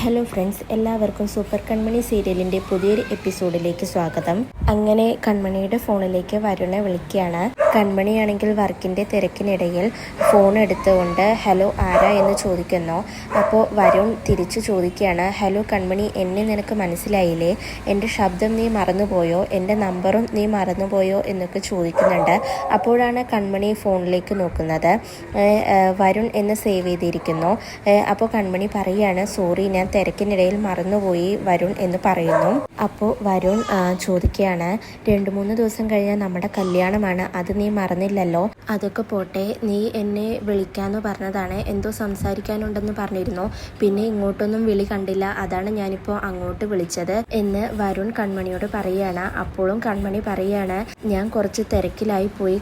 Hello friends, എല്ലാവർക്കും super കൺമണി സീരിയലിൻ്റെ പുതിയൊരു എപ്പിസോഡിലേക്ക് സ്വാഗതം. അങ്ങനെ കൺമണിയുടെ ഫോണിലേക്ക് വരുണെ വിളിക്കുകയാണ്. കൺമണിയാണെങ്കിൽ വർക്കിൻ്റെ തിരക്കിനിടയിൽ ഫോൺ എടുത്തുകൊണ്ട് ഹലോ ആരാ എന്ന് ചോദിക്കുന്നു. അപ്പോൾ വരുൺ തിരിച്ചു ചോദിക്കുകയാണ്, ഹലോ കൺമണി, എന്നെ നിനക്ക് മനസ്സിലായില്ലേ? എൻ്റെ ശബ്ദം നീ മറന്നുപോയോ? എൻ്റെ നമ്പറും നീ മറന്നുപോയോ എന്നൊക്കെ ചോദിക്കുന്നുണ്ട്. അപ്പോഴാണ് കൺമണി ഫോണിലേക്ക് നോക്കുന്നത്. വരുൺ എന്ന് സേവ് ചെയ്തിരിക്കുന്നു. അപ്പോൾ കൺമണി പറയുകയാണ്, സോറി, ഞാൻ തിരക്കിനിടയിൽ മറന്നുപോയി വരുൺ എന്ന് പറയുന്നു. അപ്പോൾ വരുൺ ചോദിക്കുകയാണ്, 2-3 ദിവസം കഴിഞ്ഞാൽ നമ്മുടെ കല്യാണമാണ്, അത് നീ മറന്നില്ലല്ലോ? അതൊക്കെ പോട്ടെ, നീ എന്നെ വിളിക്കാമെന്ന് പറഞ്ഞതാണ്, എന്തോ സംസാരിക്കാനുണ്ടെന്ന് പറഞ്ഞിരുന്നു, പിന്നെ ഇങ്ങോട്ടൊന്നും വിളി കണ്ടില്ല, അതാണ് ഞാനിപ്പോൾ അങ്ങോട്ട് വിളിച്ചത് എന്ന് വരുൺ കൺമണിയോട് പറയുകയാണ്. അപ്പോഴും കൺമണി പറയുകയാണ്, ഞാൻ കുറച്ച് തിരക്കിലായി പോയി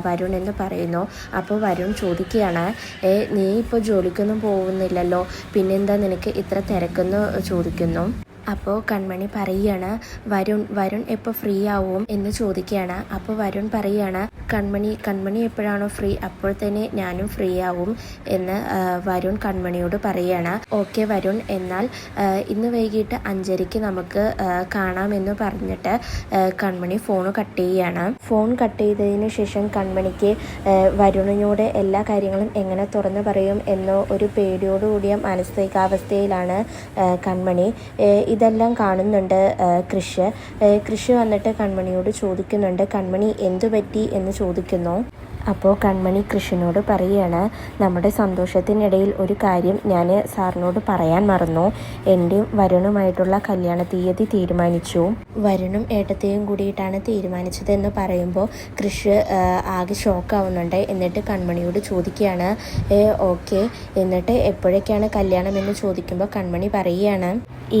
വരുൺ എന്ന് പറയുന്നു. അപ്പോൾ വരുൺ ചോദിക്കുകയാണ്, നീ ഇപ്പോൾ ജോലിക്കൊന്നും പോകുന്നില്ലല്ലോ, പിന്നെന്താ നിനക്ക് ഇത്ര തിരക്കെന്ന് ചോദിക്കുന്നു. അപ്പോൾ കൺമണി പറയുകയാണ്, വരുൺ എപ്പോൾ ഫ്രീ ആവും എന്ന് ചോദിക്കുകയാണ്. അപ്പോൾ വരുൺ പറയുകയാണ്, കൺമണി എപ്പോഴാണോ ഫ്രീ അപ്പോൾ തന്നെ ഞാനും ഫ്രീ ആവും എന്ന് വരുൺ കൺമണിയോട് പറയുകയാണ്. ഓക്കെ വരുൺ, എന്നാൽ ഇന്ന് വൈകിട്ട് 5:30 നമുക്ക് കാണാമെന്ന് പറഞ്ഞിട്ട് കൺമണി ഫോൺ കട്ട് ചെയ്യുകയാണ്. ഫോൺ കട്ട് ചെയ്തതിന് ശേഷം കൺമണിക്ക് വരുണിനോട് എല്ലാ കാര്യങ്ങളും എങ്ങനെ തുറന്നു പറയും എന്നോ ഒരു പേടിയോടുകൂടിയ മാനസികാവസ്ഥയിലാണ് കൺമണി. ഇതെല്ലാം കാണുന്നുണ്ട് കൃഷ് വന്നിട്ട് കൺമണിയോട് ചോദിക്കുന്നുണ്ട്, കൺമണി എന്തു പറ്റി എന്ന് ചോദിക്കുന്നു. അപ്പോൾ കൺമണി കൃഷിനോട് പറയുകയാണ്, നമ്മുടെ സന്തോഷത്തിനിടയിൽ ഒരു കാര്യം ഞാൻ സാറിനോട് പറയാൻ മറന്നു. എൻ്റെയും വരുണുമായിട്ടുള്ള കല്യാണ തീയതി തീരുമാനിച്ചു. വരുണും ഏട്ടത്തെയും കൂടിയിട്ടാണ് തീരുമാനിച്ചത് എന്ന് പറയുമ്പോൾ കൃഷി ആകെ ഷോക്കാവുന്നുണ്ട്. എന്നിട്ട് കൺമണിയോട് ചോദിക്കുകയാണ്, ഓക്കെ, എന്നിട്ട് എപ്പോഴൊക്കെയാണ് കല്യാണം എന്ന് ചോദിക്കുമ്പോൾ കൺമണി പറയുകയാണ്,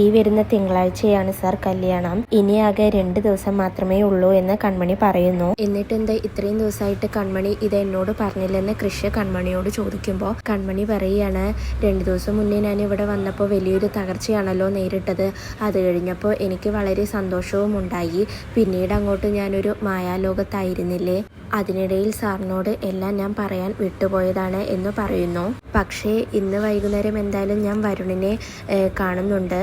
ഈ വരുന്ന തിങ്കളാഴ്ചയാണ് സാർ കല്യാണം, ഇനി ആകെ 2 ദിവസം മാത്രമേ ഉള്ളൂ എന്ന് കൺമണി പറയുന്നു. എന്നിട്ട് എന്താ ഇത്രയും ദിവസമായിട്ട് കൺമണി ഇത് എന്നോട് പറഞ്ഞില്ലെന്ന് കൃഷി കൺമണിയോട് ചോദിക്കുമ്പോൾ കൺമണി പറയുകയാണ്, 2 ദിവസം മുന്നേ ഞാൻ ഇവിടെ വന്നപ്പോൾ വലിയൊരു തകർച്ചയാണല്ലോ നേരിട്ടത്. അത് കഴിഞ്ഞപ്പോൾ എനിക്ക് വളരെ സന്തോഷവും ഉണ്ടായി. പിന്നീട് അങ്ങോട്ട് ഞാനൊരു മായാലോകത്തായിരുന്നില്ലേ, അതിനിടയിൽ സാറിനോട് എല്ലാം ഞാൻ പറയാൻ വിട്ടുപോയതാണ് എന്ന് പറയുന്നു. പക്ഷേ ഇന്ന് വൈകുന്നേരം എന്തായാലും ഞാൻ വരുണിനെ കാണുന്നുണ്ട്,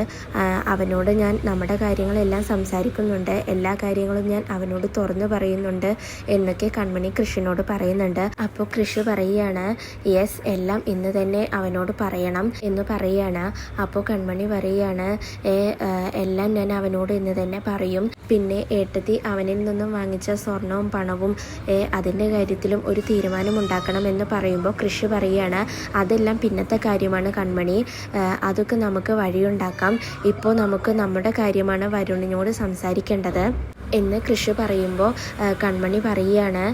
അവനോട് ഞാൻ നമ്മുടെ കാര്യങ്ങളെല്ലാം സംസാരിക്കുന്നുണ്ട്, എല്ലാ കാര്യങ്ങളും ഞാൻ അവനോട് തുറന്നു പറയുന്നുണ്ട് എന്നൊക്കെ കൺമണി കൃഷിനോട് പറയുന്നുണ്ട്. അപ്പോൾ കൃഷി പറയുകയാണ്, യെസ്, എല്ലാം ഇന്ന് തന്നെ അവനോട് പറയണം എന്ന് പറയുകയാണ്. അപ്പോൾ കൺമണി പറയുകയാണ്, എല്ലാം ഞാൻ അവനോട് ഇന്ന് തന്നെ പറയും. പിന്നെ ഏട്ടത്തി അവനിൽ നിന്നും വാങ്ങിച്ച സ്വർണവും പണവും അതിൻ്റെ കാര്യത്തിലും ഒരു തീരുമാനം ഉണ്ടാക്കണം എന്ന് പറയുമ്പോൾ കൃഷി പറയുകയാണ്, അതെല്ലാം പിന്നത്തെ കാര്യമാണ് കൺമണി, അതൊക്കെ നമുക്ക് വഴിയുണ്ടാക്കാം, ഇപ്പോൾ നമുക്ക് നമ്മുടെ കാര്യമാണ് വരുണിനോട് സംസാരിക്കേണ്ടത് എന്ന് കൃഷി പറയുമ്പോൾ കൺമണി പറയുകയാണ്,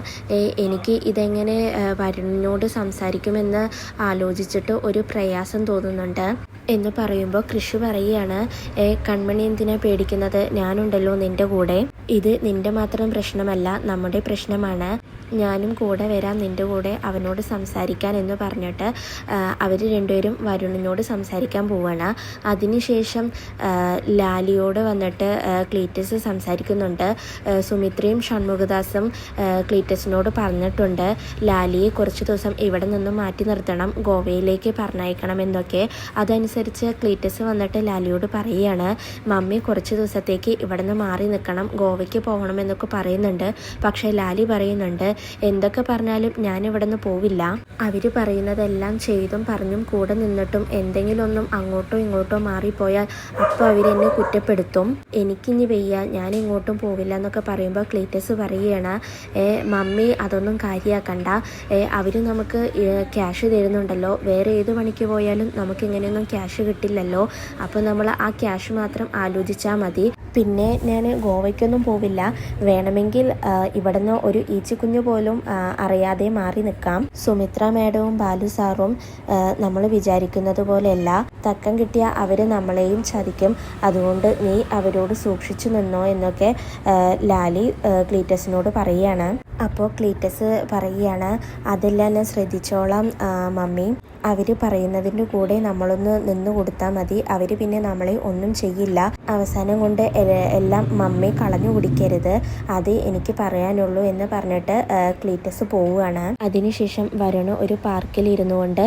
എനിക്ക് ഇതെങ്ങനെ വരുണിനോട് സംസാരിക്കുമെന്ന് ആലോചിച്ചിട്ട് ഒരു പ്രയാസം തോന്നുന്നുണ്ട് എന്ന് പറയുമ്പോൾ കൃഷി പറയുകയാണ്, കൺമണി എന്തിനാ പേടിക്കുന്നത്, ഞാനുണ്ടല്ലോ നിൻ്റെ കൂടെ, ഇത് നിൻ്റെ മാത്രം പ്രശ്നമല്ല, നമ്മുടെ പ്രശ്നമാണ്, ഞാനും കൂടെ വരാം നിൻ്റെ കൂടെ അവനോട് സംസാരിക്കാൻ എന്ന് പറഞ്ഞിട്ട് അവർ രണ്ടുപേരും വരുണിനോട് സംസാരിക്കാൻ പോവുകയാണ്. അതിനുശേഷം ലാലിയോട് വന്നിട്ട് ക്ലീറ്റസ് സംസാരിക്കുന്നുണ്ട്. സുമിത്രയും ഷൺമുഖദാസും ക്ലീറ്റസിനോട് പറഞ്ഞിട്ടുണ്ട്, ലാലിയെ കുറച്ച് ദിവസം ഇവിടെ നിന്നും മാറ്റി നിർത്തണം, ഗോവയിലേക്ക് പറഞ്ഞയക്കണം എന്നൊക്കെ. അതനുസരിച്ച് ക്ലീറ്റസ് വന്നിട്ട് ലാലിയോട് പറയുകയാണ്, മമ്മി കുറച്ച് ദിവസത്തേക്ക് ഇവിടെ നിന്ന് മാറി നിൽക്കണം, ഗോവയ്ക്ക് പോകണമെന്നൊക്കെ പറയുന്നുണ്ട്. പക്ഷേ ലാലി പറയുന്നുണ്ട്, എന്തൊക്കെ പറഞ്ഞാലും ഞാൻ ഇവിടെ നിന്ന് പോവില്ല, അവർ പറയുന്നതെല്ലാം ചെയ്തും പറഞ്ഞും കൂടെ നിന്നിട്ടും എന്തെങ്കിലും ഒന്നും അങ്ങോട്ടോ ഇങ്ങോട്ടോ മാറിപ്പോയാൽ അപ്പോൾ അവരെന്നെ കുറ്റപ്പെടുത്തും, എനിക്കിനി വയ്യ, ഞാൻ ഇങ്ങോട്ടും പോവില്ല എന്നൊക്കെ പറയുമ്പോൾ ക്ലീറ്റസ് പറയുകയാണ്, മമ്മി അതൊന്നും കാര്യമാക്കണ്ട, അവർ നമുക്ക് ക്യാഷ് തരുന്നുണ്ടല്ലോ, വേറെ ഏത് പണിക്ക് പോയാലും നമുക്ക് ഇങ്ങനെയൊന്നും ക്യാഷ് കിട്ടില്ലല്ലോ, അപ്പോൾ നമ്മൾ ആ ക്യാഷ് മാത്രം ആലോചിച്ചാൽ മതി, പിന്നെ ഞാൻ ഗോവയ്ക്കൊന്നും പോവില്ല, വേണമെങ്കിൽ ഇവിടുന്ന് ഒരു ഈച്ചക്കുഞ്ഞു പോലും അറിയാതെ മാറി നിൽക്കാം, സുമിത്ര മാഡവും ബാലു സാറും നമ്മൾ വിചാരിക്കുന്നത് പോലെയല്ല, തക്കം കിട്ടിയ അവർ നമ്മളെയും ചതിക്കും, അതുകൊണ്ട് നീ അവരോട് സൂക്ഷിച്ചു നിന്നോ എന്നൊക്കെ ലാലി ക്ലീറ്റസിനോട് പറയുകയാണ്. അപ്പോൾ ക്ലീറ്റസ് പറയുകയാണ്, അതെല്ലാം ഞാൻ ശ്രദ്ധിച്ചോളാം മമ്മി, അവർ പറയുന്നതിൻ്റെ കൂടെ നമ്മളൊന്ന് നിന്ന് കൊടുത്താൽ മതി, അവർ പിന്നെ നമ്മളെ ഒന്നും ചെയ്യില്ല, അവസാനം കൊണ്ട് എല്ലാം മമ്മി കളഞ്ഞു കുടിക്കരുത്, അത് എനിക്ക് പറയാനുള്ളൂ എന്ന് പറഞ്ഞിട്ട് ക്ലീറ്റസ് പോവുകയാണ്. അതിനുശേഷം വരുൺ ഒരു പാർക്കിൽ ഇരുന്നു കൊണ്ട്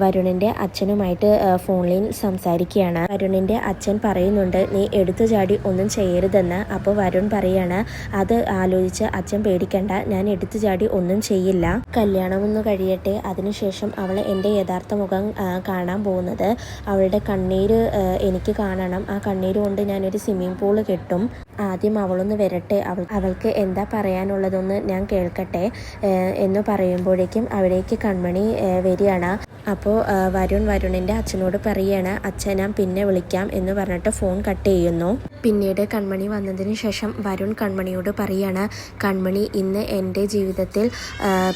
വരുണിൻ്റെ അച്ഛനുമായിട്ട് ഫോണിൽ സംസാരിക്കുകയാണ്. വരുണിൻ്റെ അച്ഛൻ പറയുന്നുണ്ട് നീ എടുത്തു ചാടി ഒന്നും ചെയ്യരുതെന്ന്. അപ്പോൾ വരുൺ പറയാണ് അത് ആലോചിച്ച് അച്ഛൻ പേടിക്കണ്ട, ഞാൻ എടുത്തു ചാടി ഒന്നും ചെയ്യില്ല, കല്യാണമൊന്ന് കഴിയട്ടെ, അതിനുശേഷം അവൾ എൻ്റെ യഥാർത്ഥ മുഖം കാണാൻ പോകുന്നത്, അവളുടെ കണ്ണീര് എനിക്ക് കാണണം, ആ കണ്ണീര് കൊണ്ട് ഞാനൊരു സ്വിമ്മിംഗ് പൂള് കെട്ടും, ആദ്യം അവളൊന്ന് വരട്ടെ, അവൾക്ക് എന്താ പറയാനുള്ളതൊന്ന് ഞാൻ കേൾക്കട്ടെ എന്ന് പറയുമ്പോഴേക്കും അവിടേക്ക് കൺമണി വരികയാണ്. അപ്പോൾ വരുണിൻ്റെ അച്ഛനോട് പറയുകയാണ് അച്ഛൻ ഞാൻ പിന്നെ വിളിക്കാം എന്ന് പറഞ്ഞിട്ട് ഫോൺ കട്ട് ചെയ്യുന്നു. പിന്നീട് കൺമണി വന്നതിന് ശേഷം വരുൺ കൺമണിയോട് പറയാണ് കൺമണി, ഇന്ന് എൻ്റെ ജീവിതത്തിൽ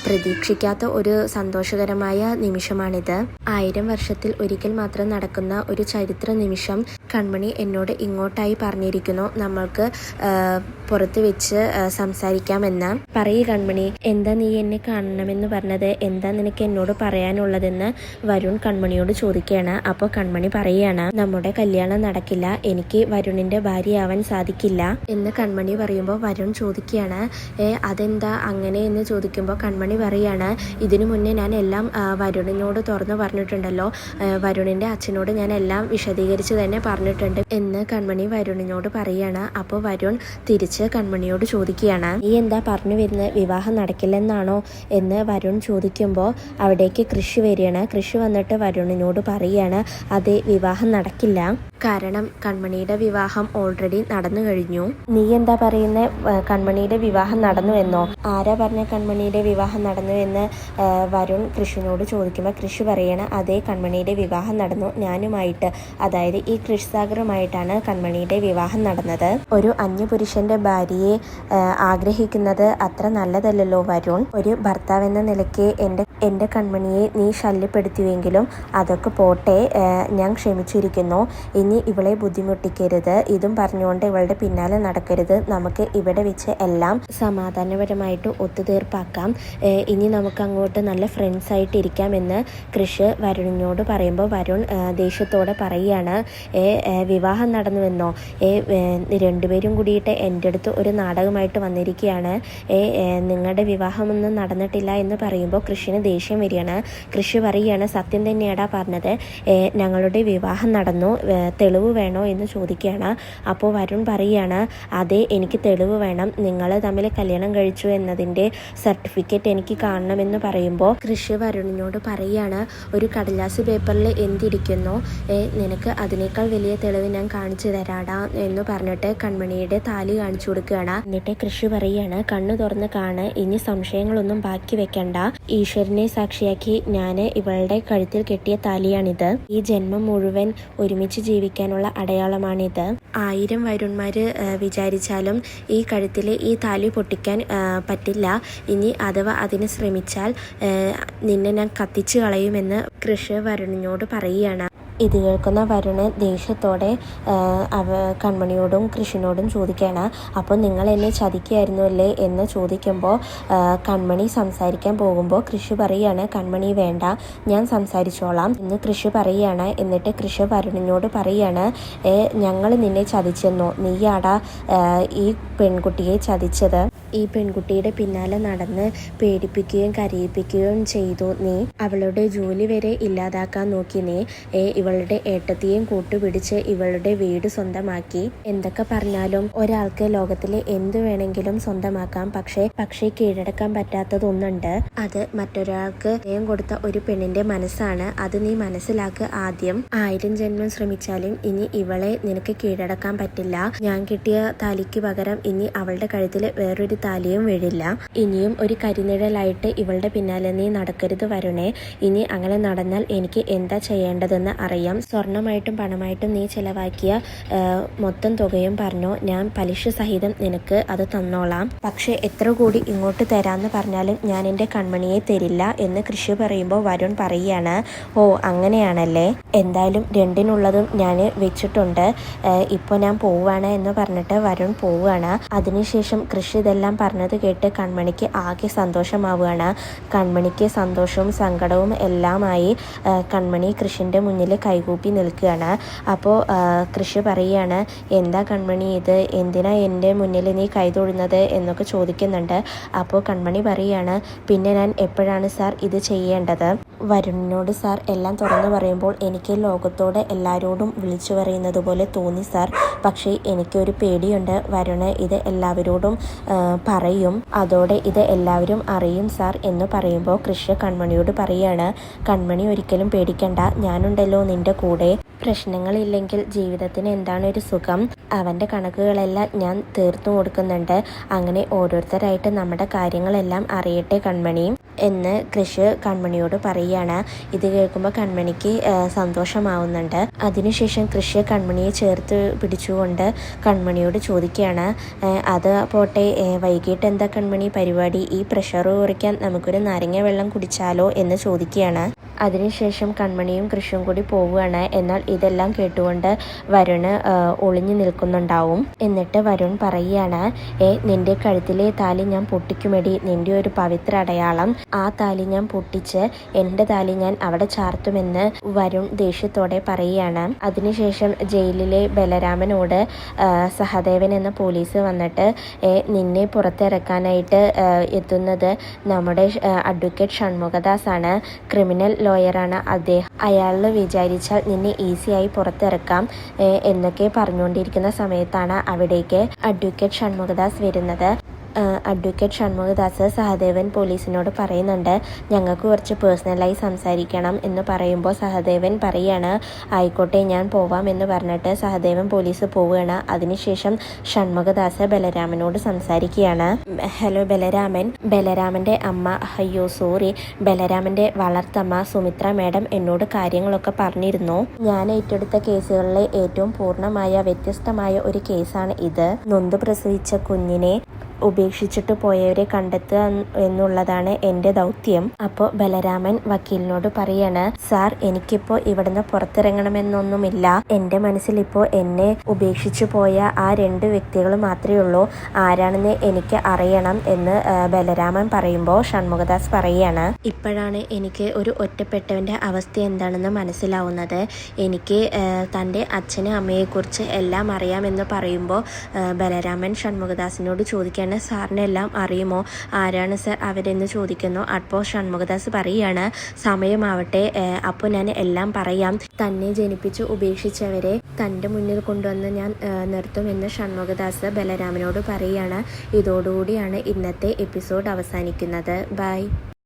പ്രതീക്ഷിക്കാത്ത ഒരു സന്തോഷകരമായ നിമിഷമാണിത്. 1000 വർഷത്തിൽ ഒരിക്കൽ മാത്രം നടക്കുന്ന ഒരു ചരിത്ര നിമിഷം കൺമണി എന്നോട് ഇങ്ങോട്ടായി പറഞ്ഞിരിക്കുന്നു, നമ്മൾക്ക് പുറത്ത് വെച്ച് സംസാരിക്കാമെന്ന്. പറയൂ കൺമണി, എന്താ നീ എന്നെ കാണണമെന്ന് പറഞ്ഞത്, എന്താ നിനക്ക് എന്നോട് പറയാനുള്ളതെന്ന് വരുൺ കൺമണിയോട് ചോദിക്കുകയാണ്. അപ്പോൾ കൺമണി പറയുകയാണ് നമ്മുടെ കല്യാണം നടക്കില്ല, എനിക്ക് വരുണിൻ്റെ ഭാര്യയാവാൻ സാധിക്കില്ല എന്ന് കൺമണി പറയുമ്പോൾ വരുൺ ചോദിക്കുകയാണ് അതെന്താ അങ്ങനെ എന്ന് ചോദിക്കുമ്പോൾ കൺമണി പറയാണ് ഇതിനു മുന്നേ ഞാൻ എല്ലാം വരുണിനോട് തുറന്നു പറഞ്ഞിട്ടുണ്ടല്ലോ, വരുണിൻ്റെ അച്ഛനോട് ഞാൻ എല്ലാം വിശദീകരിച്ച് തന്നെ പറഞ്ഞിട്ടുണ്ട് എന്ന് കൺമണി വരുണിനോട് പറയാണ്. അപ്പോൾ വരുൺ തിരിച്ച് കൺമണിയോട് ചോദിക്കുകയാണ് നീ എന്താ പറഞ്ഞു വരുന്നത്, വിവാഹം നടക്കില്ലെന്നാണോ എന്ന് വരുൺ ചോദിക്കുമ്പോൾ അവിടേക്ക് കൃഷി വരികയാണ്. കൃഷി വന്നിട്ട് വരുണിനോട് പറയുകയാണ് അതെ, വിവാഹം നടക്കില്ല, കാരണം കൺമണിയുടെ വിവാഹം ഓൾറെഡി നടന്നു കഴിഞ്ഞു. നീ എന്താ പറയുന്നത്, കൺമണിയുടെ വിവാഹം നടന്നു എന്നോ, ആരാ പറഞ്ഞ കൺമണിയുടെ വിവാഹം നടന്നു എന്ന് വരുൺ കൃഷിനോട് ചോദിക്കുമ്പോൾ കൃഷി പറയണ അതേ, കൺമണിയുടെ വിവാഹം നടന്നു, ഞാനുമായിട്ട്, അതായത് ഈ കൃഷി സാഗറുമായിട്ടാണ് കൺമണിയുടെ വിവാഹം നടന്നത്. ഒരു അന്യപുരുഷന്റെ ഭാര്യയെ ആഗ്രഹിക്കുന്നത് അത്ര നല്ലതല്ലല്ലോ വരുൺ, ഒരു ഭർത്താവ് എന്ന നിലയ്ക്ക് എൻ്റെ കൺമണിയെ നീ ശല്യപ്പെടുത്തിയെങ്കിലും അതൊക്കെ പോട്ടെ, ഞാൻ ക്ഷമിച്ചിരിക്കുന്നു, ഇനി ഇവളെ ബുദ്ധിമുട്ടിക്കരുത്, ഇതും പറഞ്ഞുകൊണ്ട് ഇവളുടെ പിന്നാലെ നടക്കരുത്, നമുക്ക് ഇവിടെ വെച്ച് എല്ലാം സമാധാനപരമായിട്ട് ഒത്തുതീർപ്പാക്കാം, ഇനി നമുക്ക് അങ്ങോട്ട് നല്ല ഫ്രണ്ട്സ് ആയിട്ട് ഇരിക്കാമെന്ന് കൃഷി വരുണിനോട് പറയുമ്പോൾ വരുൺ ദേഷ്യത്തോടെ പറയുകയാണ് വിവാഹം നടന്നുവെന്നോ, രണ്ടുപേരും കൂടിയിട്ട് എൻ്റെ അടുത്ത് ഒരു നാടകമായിട്ട് വന്നിരിക്കുകയാണ്, നിങ്ങളുടെ വിവാഹമൊന്നും നടന്നിട്ടില്ല എന്ന് പറയുമ്പോൾ കൃഷിന് ദേഷ്യം വരികയാണ്. കൃഷി പറയുകയാണ് സത്യം തന്നെയാടാ പറഞ്ഞത്, ഞങ്ങളുടെ വിവാഹം നടന്നു, തെളിവ് വേണോ എന്ന് ചോദിക്കുകയാണ്. അപ്പോൾ വരുൺ പറയുകയാണ് അതെ, എനിക്ക് തെളിവ് വേണം, നിങ്ങൾ തമ്മിൽ കല്യാണം കഴിച്ചു എന്നതിൻ്റെ സർട്ടിഫിക്കറ്റ് എനിക്ക് കാണണമെന്ന് പറയുമ്പോൾ കൃഷി വരുണിനോട് പറയുകയാണ് ഒരു കടലാസ് പേപ്പറിൽ എന്തിരിക്കുന്നു, നിനക്ക് അതിനേക്കാൾ വലിയ തെളിവ് ഞാൻ കാണിച്ചു തരാടാ എന്ന് പറഞ്ഞിട്ട് കൺമണിയുടെ താലി കാണിച്ചു കൊടുക്കുകയാണ്. എന്നിട്ട് കൃഷി പറയുകയാണ് കണ്ണു തുറന്ന് കാണ്, ഇനി സംശയങ്ങളൊന്നും ബാക്കി വെക്കണ്ട, ഈശ്വരനെ സാക്ഷിയാക്കി ഞാൻ ഇവളുടെ കഴുത്തിൽ കെട്ടിയ താലിയാണിത്, ഈ ജന്മം മുഴുവൻ ഒരുമിച്ച് ജീവിക്കാനുള്ള അടയാളമാണിത്, 1000 വരുൺമാര് വിചാരിച്ചാലും ഈ കഴുത്തിൽ ഈ താലി പൊട്ടിക്കാൻ പറ്റില്ല, ഇനി അഥവാ അതിന് ശ്രമിച്ചാൽ നിന്നെ ഞാൻ കത്തിച്ചു കളയുമെന്ന് കൃഷി വരുണിനോട് പറയുകയാണ്. ഇത് കേൾക്കുന്ന വരുണ് ദേഷ്യത്തോടെ കൺമണിയോടും കൃഷിനോടും ചോദിക്കുകയാണ് അപ്പോൾ നിങ്ങൾ എന്നെ ചതിക്കുകയായിരുന്നു അല്ലേ എന്ന് ചോദിക്കുമ്പോൾ കൺമണി സംസാരിക്കാൻ പോകുമ്പോൾ കൃഷി പറയുകയാണ് കൺമണി വേണ്ട, ഞാൻ സംസാരിച്ചോളാം എന്ന് കൃഷി പറയുകയാണ്. എന്നിട്ട് കൃഷി വരുണിനോട് പറയുകയാണ് ഞങ്ങൾ നിന്നെ ചതിച്ചെന്നോ, നീയാടാ ഈ പെൺകുട്ടിയെ ചതിച്ചത്, ഈ പെൺകുട്ടിയുടെ പിന്നാലെ നടന്ന് പേടിപ്പിക്കുകയും കരയിപ്പിക്കുകയും ചെയ്തു നീ, അവളുടെ ജോലി വരെ ഇല്ലാതാക്കാൻ നോക്കി നീ, ഇവളുടെ ഏട്ടത്തെയും കൂട്ടുപിടിച്ച് ഇവളുടെ വീട് സ്വന്തമാക്കി. എന്തൊക്കെ പറഞ്ഞാലും ഒരാൾക്ക് ലോകത്തിലെ എന്ത് വേണമെങ്കിലും സ്വന്തമാക്കാം, പക്ഷേ കീഴടക്കാൻ പറ്റാത്തതൊന്നുണ്ട്, അത് മറ്റൊരാൾക്ക് ഹൃദയം കൊടുത്ത ഒരു പെണ്ണിന്റെ മനസ്സാണ്, അത് നീ മനസ്സിലാക്കുക ആദ്യം. 1000 ജന്മം ശ്രമിച്ചാലും ഇനി ഇവളെ നിനക്ക് കീഴടക്കാൻ പറ്റില്ല, ഞാൻ കിട്ടിയ താലിക്ക് പകരം ഇനി അവളുടെ കഴുത്തിൽ വേറൊരു താലിയും വീഴില്ല, ഇനിയും ഒരു കരിനിഴലായിട്ട് ഇവളുടെ പിന്നാലെ നീ നടക്കരുത് വരുണേ, ഇനി അങ്ങനെ നടന്നാൽ എനിക്ക് എന്താ ചെയ്യേണ്ടതെന്ന് അറിയാം, സ്വർണമായിട്ടും പണമായിട്ടും നീ ചെലവാക്കിയ മൊത്തം തുകയും പറഞ്ഞോ, ഞാൻ പലിശ സഹിതം നിനക്ക് അത് തന്നോളാം, പക്ഷെ എത്ര കൂടി ഇങ്ങോട്ട് തരാന്ന് പറഞ്ഞാലും ഞാൻ എൻ്റെ കൺമണിയെ തരില്ല എന്ന് കൃഷി പറയുമ്പോൾ വരുൺ പറയുകയാണ് ഓ അങ്ങനെയാണല്ലേ, എന്തായാലും രണ്ടിനുള്ളതും ഞാൻ വെച്ചിട്ടുണ്ട്, ഇപ്പോൾ ഞാൻ പോവുകയാണ് എന്ന് പറഞ്ഞിട്ട് വരുൺ പോവുകയാണ്. അതിനുശേഷം കൃഷി ഇതെല്ലാം ഇതെല്ലാം പറഞ്ഞത് കേട്ട് കൺമണിക്ക് ആകെ സന്തോഷമാവുകയാണ്. കൺമണിക്ക് സന്തോഷവും സങ്കടവും എല്ലാമായി കൺമണി കൃഷിൻ്റെ മുന്നിൽ കൈകൂപ്പി നിൽക്കുകയാണ്. അപ്പോൾ കൃഷി പറയുകയാണ്, എന്താ കൺമണി ഇത്, എന്തിനാ എൻ്റെ മുന്നിൽ നീ കൈ തൊഴുന്നത് എന്നൊക്കെ ചോദിക്കുന്നുണ്ട്. അപ്പോൾ കൺമണി പറയുകയാണ്, പിന്നെ ഞാൻ എപ്പോഴാണ് സാർ ഇത് ചെയ്യേണ്ടത്? വരുണിനോട് സാർ എല്ലാം തുറന്നു പറയുമ്പോൾ എനിക്ക് ലോകത്തോട് എല്ലാവരോടും വിളിച്ചു പറയുന്നത് പോലെ തോന്നി സാർ. പക്ഷേ എനിക്കൊരു പേടിയുണ്ട്, വരുണ് ഇത് എല്ലാവരോടും പറയും, അതോടെ ഇത് എല്ലാവരും അറിയും സാർ എന്ന് പറയുമ്പോൾ കൃഷി കൺമണിയോട് പറയുകയാണ്, കൺമണി ഒരിക്കലും പേടിക്കണ്ട, ഞാനുണ്ടല്ലോ നിന്റെ കൂടെ. പ്രശ്നങ്ങളില്ലെങ്കിൽ ജീവിതത്തിന് എന്താണ് ഒരു സുഖം? അവൻ്റെ കണക്കുകളെല്ലാം ഞാൻ തീർത്തു കൊടുക്കുന്നുണ്ട്. അങ്ങനെ ഓരോരുത്തരായിട്ട് നമ്മുടെ കാര്യങ്ങളെല്ലാം അറിയട്ടെ കൺമണി എന്ന് കൃഷി കൺമണിയോട് പറയുകയാണ്. ഇത് കേൾക്കുമ്പോൾ കൺമണിക്ക് സന്തോഷമാവുന്നുണ്ട്. അതിനുശേഷം കൃഷി കൺമണിയെ ചേർത്ത് പിടിച്ചുകൊണ്ട് കൺമണിയോട് ചോദിക്കുകയാണ്, അത് പോട്ടെ, വൈകിട്ട് എന്താ കൺമണി പരിപാടി? ഈ പ്രഷർ കുറയ്ക്കാൻ നമുക്കൊരു നാരങ്ങ വെള്ളം കുടിച്ചാലോ എന്ന് ചോദിക്കുകയാണ്. അതിനുശേഷം കൺമണിയും കൃഷിയും കൂടി പോവുകയാണ്. എന്നാൽ ഇതെല്ലാം കേട്ടുകൊണ്ട് വരുണ് ഒളിഞ്ഞു നിൽക്കുന്നുണ്ടാവും. എന്നിട്ട് വരുൺ പറയുകയാണ്, നിന്റെ കഴുത്തിലെ താലി ഞാൻ പൊട്ടിക്കുമെടി, നിന്റെ ഒരു പവിത്ര അടയാളം. ആ താലി ഞാൻ പൊട്ടിച്ച് എൻ്റെ താലി ഞാൻ അവിടെ ചാർത്തുമെന്ന് വരുൺ ദേഷ്യത്തോടെ പറയുകയാണ്. അതിനുശേഷം ജയിലിലെ ബലരാമനോട് സഹദേവൻ എന്ന പോലീസ് വന്നിട്ട് നിന്നെ പുറത്തിറക്കാനായിട്ട് എത്തുന്നത് നമ്മുടെ അഡ്വക്കേറ്റ് ഷൺമുഖദാസ് ആണ്, ക്രിമിനൽ ലോയറാണ് അദ്ദേഹം, അയാൾ വിചാരിച്ചാൽ നിന്നെ ഈസിയായി പുറത്തിറക്കാം എന്നൊക്കെ പറഞ്ഞുകൊണ്ടിരിക്കുന്ന സമയത്താണ് അവിടേക്ക് അഡ്വക്കേറ്റ് ഷൺമുഖദാസ് വരുന്നത്. അഡ്വക്കേറ്റ് ഷൺമുഖദാസ് സഹദേവൻ പോലീസിനോട് പറയുന്നുണ്ട്, ഞങ്ങൾക്ക് കുറച്ച് പേഴ്സണലായി സംസാരിക്കണം എന്ന് പറയുമ്പോൾ സഹദേവൻ പറയാണ്, ആയിക്കോട്ടെ ഞാൻ പോവാം എന്ന് പറഞ്ഞിട്ട് സഹദേവൻ പോലീസ് പോവുകയാണ്. അതിനുശേഷം ഷൺമുഖദാസ് ബലരാമനോട് സംസാരിക്കുകയാണ്. ഹലോ ബലരാമൻ. ബലരാമൻ്റെ അമ്മ, അയ്യോ സോറി, ബലരാമൻ്റെ വളർത്തമ്മ സുമിത്ര മാഡം എന്നോട് കാര്യങ്ങളൊക്കെ പറഞ്ഞിരുന്നു. ഞാൻ ഏറ്റെടുത്ത കേസുകളിലെ ഏറ്റവും പൂർണ്ണമായ വ്യത്യസ്തമായ ഒരു കേസാണ് ഇത്. നൊന്ത് പ്രസവിച്ച കുഞ്ഞിനെ ഉപേക്ഷിച്ചിട്ട് പോയവരെ കണ്ടെത്തുക എന്നുള്ളതാണ് എൻ്റെ ദൗത്യം. അപ്പോൾ ബലരാമൻ വക്കീലിനോട് പറയാണ്, സാർ എനിക്കിപ്പോൾ ഇവിടുന്ന് പുറത്തിറങ്ങണമെന്നൊന്നുമില്ല, എൻ്റെ മനസ്സിലിപ്പോൾ എന്നെ ഉപേക്ഷിച്ചു പോയ ആ 2 വ്യക്തികൾ മാത്രമേ ഉള്ളൂ, ആരാണെന്ന് എനിക്ക് അറിയണം എന്ന് ബലരാമൻ പറയുമ്പോൾ ഷൺമുഖദാസ് പറയാണ്, ഇപ്പോഴാണ് എനിക്ക് ഒരു ഒറ്റപ്പെട്ടവൻ്റെ അവസ്ഥ എന്താണെന്ന് മനസ്സിലാവുന്നത്. എനിക്ക് തൻ്റെ അച്ഛനും അമ്മയെക്കുറിച്ച് എല്ലാം അറിയാമെന്ന് പറയുമ്പോൾ ബലരാമൻ ഷൺമുഖദാസിനോട് ചോദിക്കാൻ, സാറിന് എല്ലാം അറിയുമോ, ആരാണ് സാർ അവരെന്ന് ചോദിക്കുന്നു. അപ്പോൾ ഷൺമുഖദാസ് പറയുകയാണ്, സമയമാവട്ടെ, അപ്പോൾ ഞാൻ എല്ലാം പറയാം. തന്നെ ജനിപ്പിച്ച് ഉപേക്ഷിച്ചവരെ തൻ്റെ മുന്നിൽ കൊണ്ടുവന്ന് ഞാൻ നിർത്തുമെന്ന് ഷൺമുഖദാസ് ബലരാമനോട് പറയുകയാണ്. ഇതോടുകൂടിയാണ് ഇന്നത്തെ എപ്പിസോഡ് അവസാനിക്കുന്നത്. ബൈ.